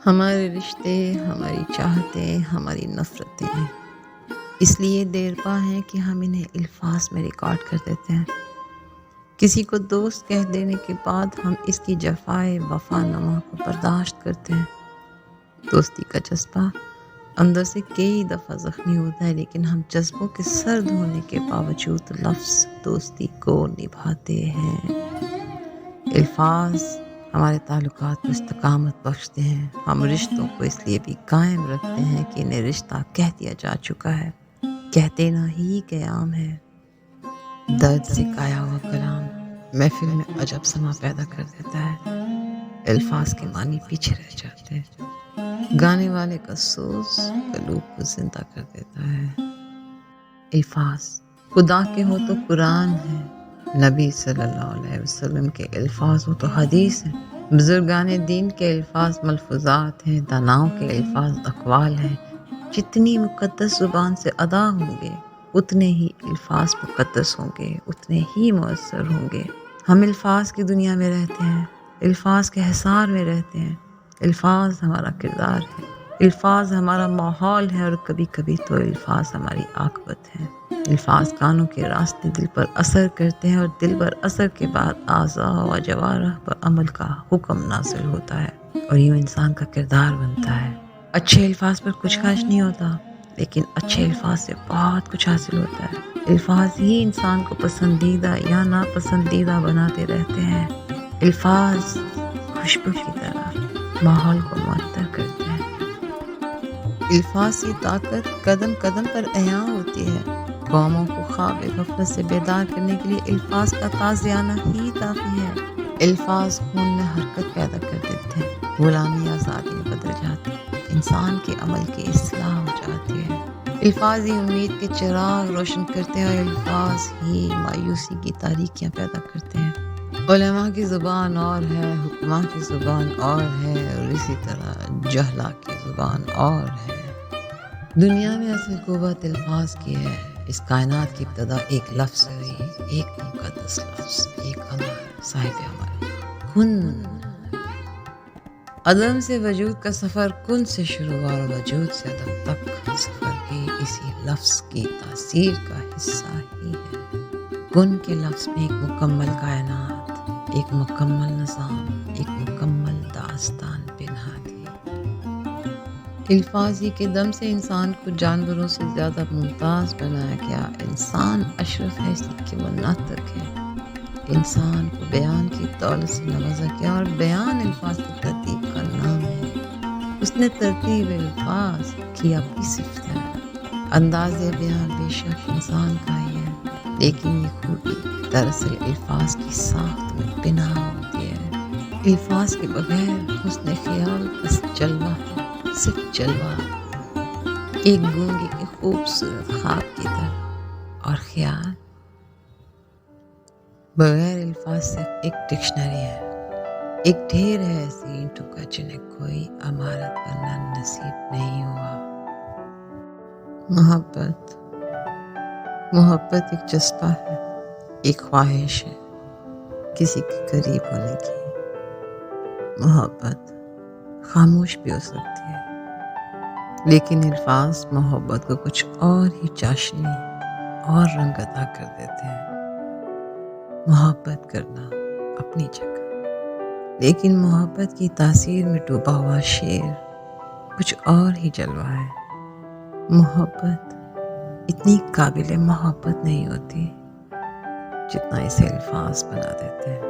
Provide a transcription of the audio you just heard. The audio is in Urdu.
ہمارے رشتے، ہماری چاہتیں، ہماری نفرتیں اس لیے دیرپا ہیں کہ ہم انہیں الفاظ میں ریکارڈ کر دیتے ہیں۔ کسی کو دوست کہہ دینے کے بعد ہم اس کی جفائے وفا نما کو برداشت کرتے ہیں۔ دوستی کا جذبہ اندر سے کئی دفعہ زخمی ہوتا ہے، لیکن ہم جذبوں کے سرد ہونے کے باوجود لفظ دوستی کو نبھاتے ہیں۔ الفاظ ہمارے تعلقات کو استقامت بخشتے ہیں۔ ہم رشتوں کو اس لیے بھی قائم رکھتے ہیں کہ انہیں رشتہ کہہ دیا جا چکا ہے، کہتے نہ ہی قیام ہے۔ درد سے کایا ہوا کلام محفل میں عجب سما پیدا کر دیتا ہے۔ الفاظ کے معنی پیچھے رہ جاتے ہیں، گانے والے کا سوز قلوب کو زندہ کر دیتا ہے۔ الفاظ خدا کے ہو تو قرآن ہے، نبی صلی اللہ علیہ وسلم کے الفاظ ہو تو حدیث ہیں، بزرگان دین کے الفاظ ملفوظات ہیں، داناؤں کے الفاظ اقوال ہیں۔ جتنی مقدس زبان سے ادا ہوں گے اتنے ہی الفاظ مقدس ہوں گے، اتنے ہی مؤثر ہوں گے۔ ہم الفاظ کی دنیا میں رہتے ہیں، الفاظ کے حصار میں رہتے ہیں۔ الفاظ ہمارا کردار ہے، الفاظ ہمارا ماحول ہے، اور کبھی کبھی تو الفاظ ہماری عاقبت ہے۔ الفاظ کانوں کے راستے دل پر اثر کرتے ہیں، اور دل پر اثر کے بعد اعضاء و جوارح پر عمل کا حکم نازل ہوتا ہے، اور یوں انسان کا کردار بنتا ہے۔ اچھے الفاظ پر کچھ خرچ نہیں ہوتا، لیکن اچھے الفاظ سے بہت کچھ حاصل ہوتا ہے۔ الفاظ ہی انسان کو پسندیدہ یا ناپسندیدہ بناتے رہتے ہیں۔ الفاظ خوشبو کی طرح ماحول کو معطر کرتے ہیں۔ الفاظ کی طاقت قدم قدم پر عیاں ہوتی ہے۔ قوموں کو خواب غفلت سے بیدار کرنے کے لیے الفاظ کا تازیانہ ہی کافی ہے۔ الفاظ خون میں حرکت پیدا کر دیتے ہیں، غلامی آزادی میں بدل جاتی ہے، انسان کے عمل کی اصلاح ہو جاتی ہے۔ الفاظ ہی امید کے چراغ روشن کرتے ہیں، اور الفاظ ہی مایوسی کی تاریکیاں پیدا کرتے ہیں۔ علماء کی زبان اور ہے، حکماء کی زبان اور ہے، اور اسی طرح جہلا کی زبان اور ہے۔ دنیا میں اصل قوت الفاظ کی ہے۔ اس کائنات کی ابتدا ایک لفظ سے ہوئی، ایک مقدس لفظ، ایک امر صاحب امر، کن۔ عدم سے وجود کا سفر کن سے شروع ہوا، اور وجود سے عدم تک سفر بھی اسی لفظ کی تاثیر کا حصہ ہی ہے۔ کن کے لفظ میں ایک مکمل کائنات، ایک مکمل نظام، ایک مکمل داستان پنہا تھی۔ الفاظ ہی کے دم سے انسان کو جانوروں سے زیادہ ممتاز بنایا گیا۔ انسان اشرف ہے اس لیے کہ وہ ناطق ہے۔ انسان کو بیان کی دولت سے نوازا گیا، اور بیان الفاظ کی ترتیب کا نام ہے۔ اس نے ترتیب الفاظ کی اپنی صفت ہے۔ انداز بیان بے شک انسان کا ہی ہے، لیکن یہ خوبی دراصل الفاظ کی ساخت میں پنہاں ہوتی ہے۔ الفاظ کے بغیر حسن خیال بس جلوہ ہے، صرف جلوہ، ایک گونگے کے خوبصورت خواب کی طرح۔ اور خیال بغیر الفاظ صرف ایک ڈکشنری ہے، ایک ڈھیر ہے ایسی اینٹوں کا جنہیں کوئی عمارت بننا نصیب نہیں ہوا۔ محبت ایک جذبہ ہے، ایک خواہش ہے کسی کے قریب ہونے کی۔ محبت خاموش بھی ہو سکتی ہے، لیکن الفاظ محبت کو کچھ اور ہی چاشنی اور رنگ عطا کر دیتے ہیں۔ محبت کرنا اپنی جگہ، لیکن محبت کی تاثیر میں ڈوبا ہوا شعر کچھ اور ہی جلوہ ہے۔ محبت اتنی قابل محبت نہیں ہوتی جتنا اسے الفاظ بنا دیتے ہیں۔